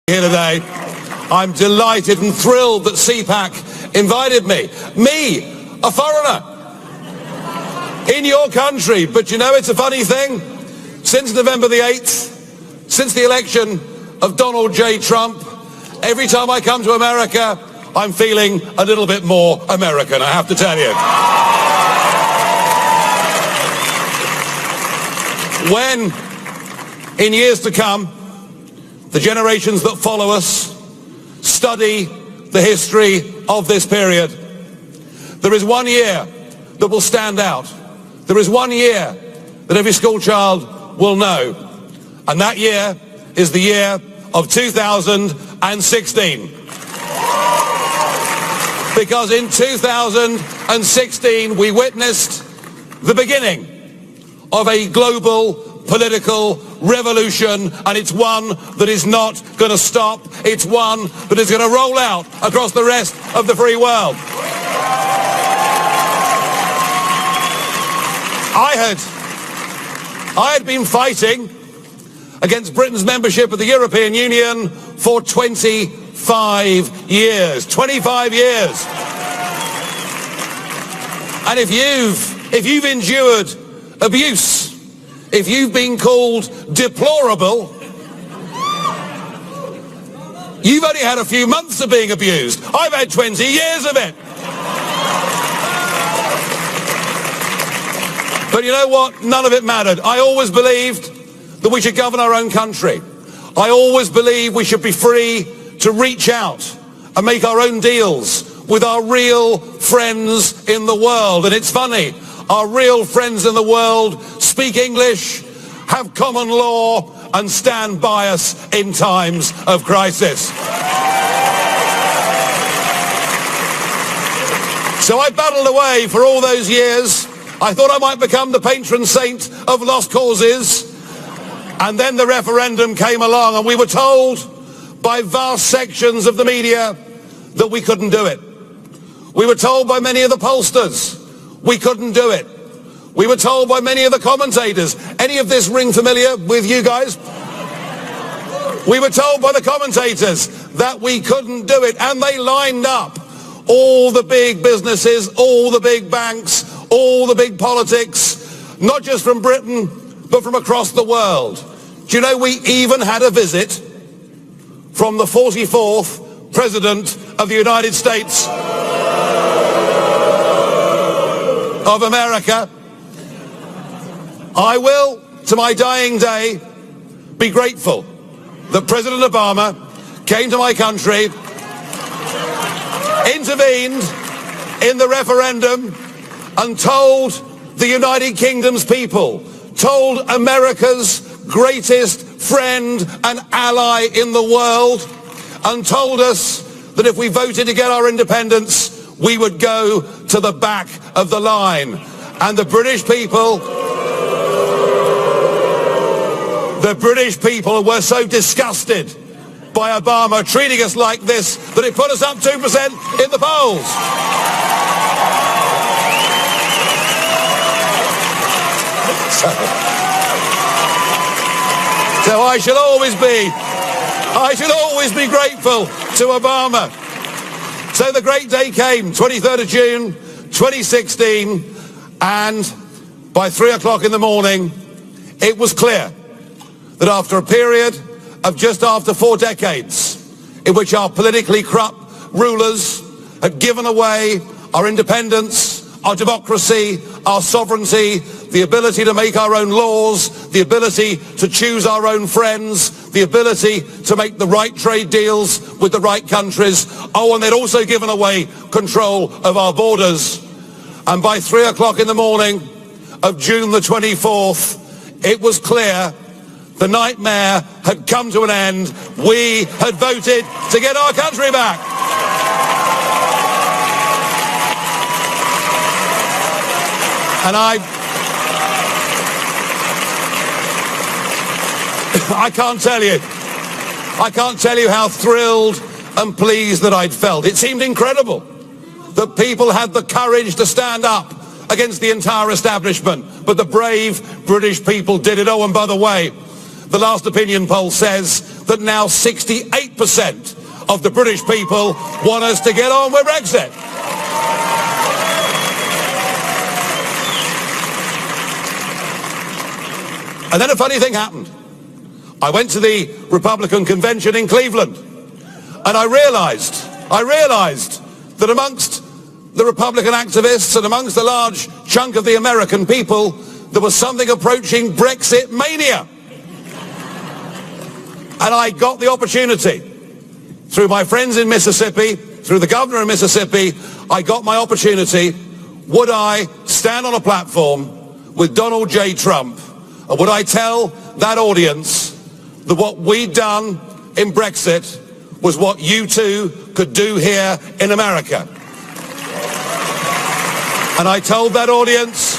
here today. I'm delighted and thrilled that CPAC invited me, a foreigner, in your country. But you know, it's a funny thing. Since November the 8th, since the election of Donald J. Trump, every time I come to America, I'm feeling a little bit more American, I have to tell you. When, in years to come, the generations that follow us study the history of this period, there is one year that will stand out. There is one year that every school child will know. And that year is the year of 2016. Because in 2016 we witnessed the beginning of a global political revolution, and it's one that is not going to stop. It's one that is going to roll out across the rest of the free world. I had been fighting against Britain's membership of the European Union for 25 years. 25 years. And if you've endured abuse, if you've been called deplorable, you've only had a few months of being abused. I've had 20 years of it. But you know what? None of it mattered. I always believed that we should govern our own country. I always believed we should be free to reach out and make our own deals with our real friends in the world. And it's funny, our real friends in the world speak English, have common law, and stand by us in times of crisis. So I battled away for all those years. I thought I might become the patron saint of lost causes. And then the referendum came along, and we were told by vast sections of the media that we couldn't do it. We were told by many of the pollsters we couldn't do it. We were told by many of the commentators. Any of this ring familiar with you guys? We were told by the commentators that we couldn't do it, and they lined up all the big businesses, all the big banks, all the big politics, not just from Britain, but from across the world. Do you know we even had a visit from the 44th President of the United States of America? I will, to my dying day, be grateful that President Obama came to my country, intervened in the referendum, and told the United Kingdom's people, told America's greatest friend and ally in the world, and told us that if we voted to get our independence, we would go to the back of the line. And the British people were so disgusted by Obama treating us like this that it put us up 2% in the polls. So I shall always be grateful to Obama. So the great day came, 23rd of June, 2016, and by 3 o'clock in the morning, it was clear that after a period of just after 4 decades in which our politically corrupt rulers had given away our independence, our democracy, our sovereignty, the ability to make our own laws, the ability to choose our own friends, the ability to make the right trade deals with the right countries. Oh, and they'd also given away control of our borders. And by 3 o'clock in the morning of June the 24th, it was clear the nightmare had come to an end. We had voted to get our country back. And I can't tell you how thrilled and pleased that I'd felt. It seemed incredible that people had the courage to stand up against the entire establishment, but the brave British people did it. Oh, and by the way, the last opinion poll says that now 68% of the British people want us to get on with Brexit. And then a funny thing happened. I went to the Republican convention in Cleveland, and I realized that amongst the Republican activists and amongst a large chunk of the American people, there was something approaching Brexit mania. And I got the opportunity, through my friends in Mississippi, through the governor of Mississippi, I got my opportunity. Would I stand on a platform with Donald J. Trump, and would I tell that audience that what we'd done in Brexit was what you too could do here in America? And I told that audience,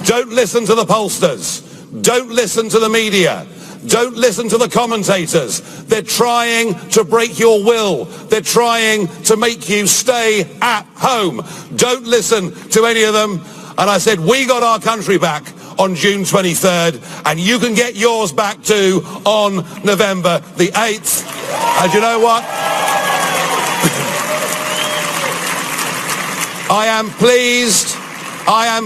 don't listen to the pollsters. Don't listen to the media. Don't listen to the commentators. They're trying to break your will. They're trying to make you stay at home. Don't listen to any of them. And I said, we got our country back on June 23rd, and you can get yours back too on November the 8th. And you know what? I am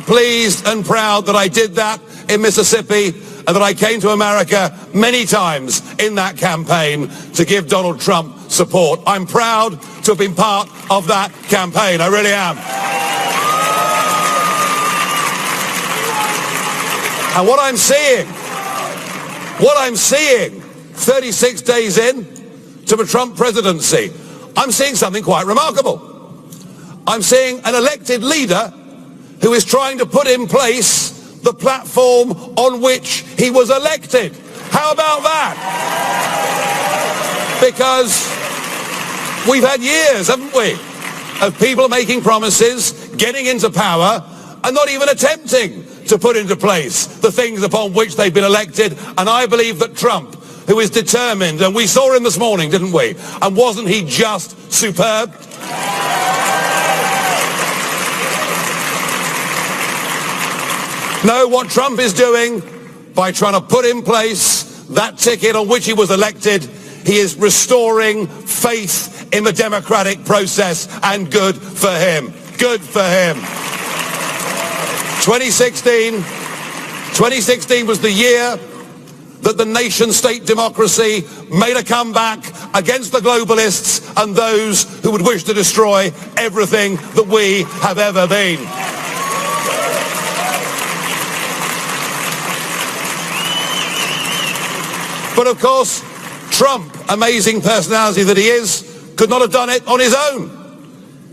pleased and proud that I did that in Mississippi, and that I came to America many times in that campaign to give Donald Trump support. I'm proud to have been part of that campaign. I really am. And what I'm seeing 36 days in to the Trump presidency, I'm seeing something quite remarkable. I'm seeing an elected leader who is trying to put in place the platform on which he was elected. How about that? Because we've had years, haven't we, of people making promises, getting into power, and not even attempting to put into place the things upon which they've been elected. And I believe that Trump, who is determined, and we saw him this morning, didn't we? And wasn't he just superb? No, what Trump is doing by trying to put in place that ticket on which he was elected, he is restoring faith in the democratic process, and good for him. Good for him. 2016 was the year that the nation-state democracy made a comeback against the globalists and those who would wish to destroy everything that we have ever been. But of course, Trump, amazing personality that he is, could not have done it on his own.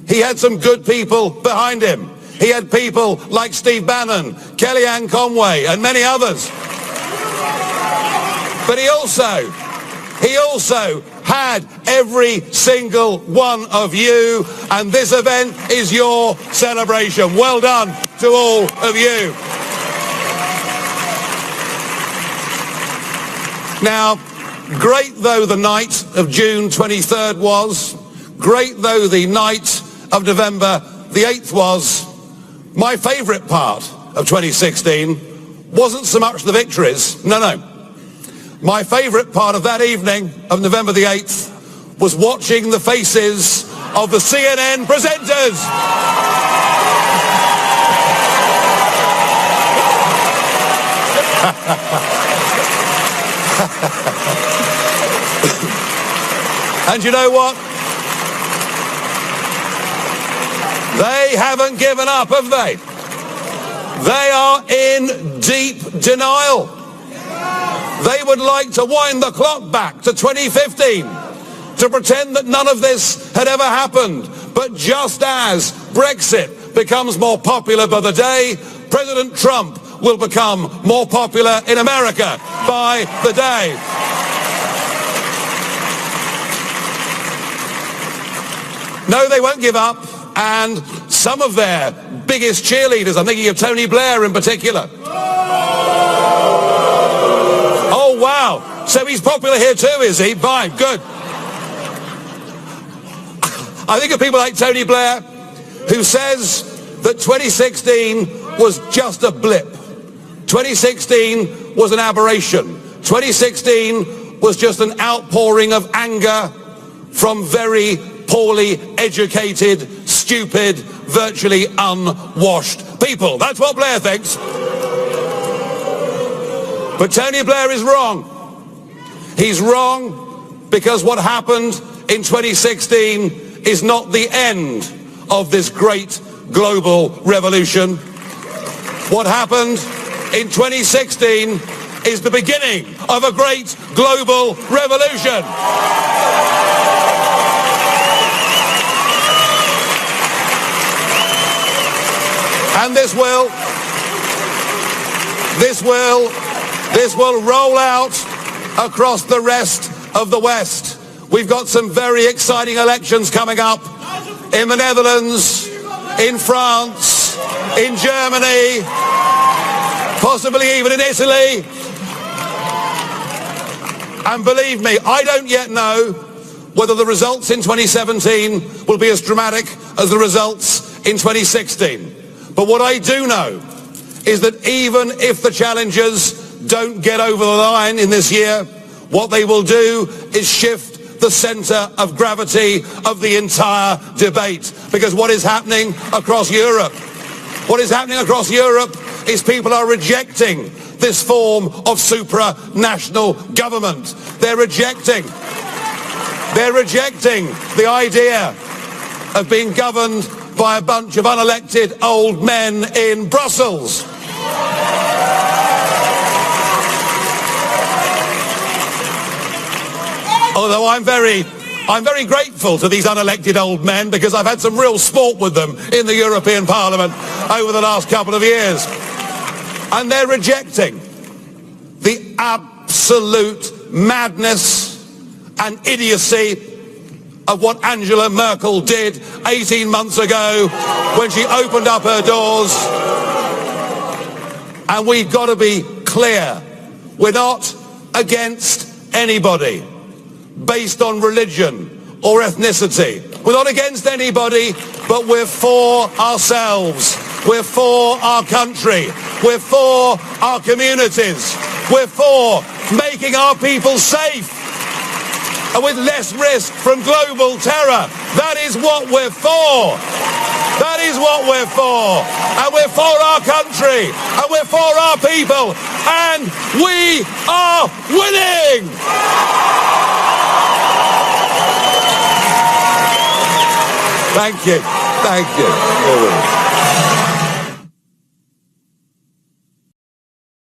He had some good people behind him. He had people like Steve Bannon, Kellyanne Conway, and many others. But he also had every single one of you, and this event is your celebration. Well done to all of you. Now, great though the night of June 23rd was, great though the night of November the 8th was, my favourite part of 2016 wasn't so much the victories, no. My favourite part of that evening of November the 8th was watching the faces of the CNN presenters. And you know what? They haven't given up, have they? They are in deep denial. They would like to wind the clock back to 2015 to pretend that none of this had ever happened. But just as Brexit becomes more popular by the day, President Trump will become more popular in America by the day. No, they won't give up. And some of their biggest cheerleaders, I'm thinking of Tony Blair in particular. Oh, wow. So he's popular here too, is he? Fine, good. I think of people like Tony Blair, who says that 2016 was just a blip. 2016 was an aberration. 2016 was just an outpouring of anger from very poorly educated, stupid, virtually unwashed people. That's what Blair thinks. But Tony Blair is wrong. He's wrong because what happened in 2016 is not the end of this great global revolution. What happened in 2016 is the beginning of a great global revolution. And this will roll out across the rest of the West. We've got some very exciting elections coming up in the Netherlands, in France, in Germany, possibly even in Italy. And believe me, I don't yet know whether the results in 2017 will be as dramatic as the results in 2016. But what I do know is that even if the challengers don't get over the line in this year, what they will do is shift the centre of gravity of the entire debate. Because what is happening across Europe is people are rejecting this form of supranational government. They're rejecting the idea of being governed by a bunch of unelected old men in Brussels. Although I'm very grateful to these unelected old men because I've had some real sport with them in the European Parliament over the last couple of years. And they're rejecting the absolute madness and idiocy of what Angela Merkel did 18 months ago when she opened up her doors. And we've got to be clear. We're not against anybody based on religion or ethnicity. We're not against anybody, but we're for ourselves. We're for our country. We're for our communities. We're for making our people safe and with less risk from global terror. That is what we're for. That is what we're for. And we're for our country. And we're for our people. And we are winning! Thank you. Thank you.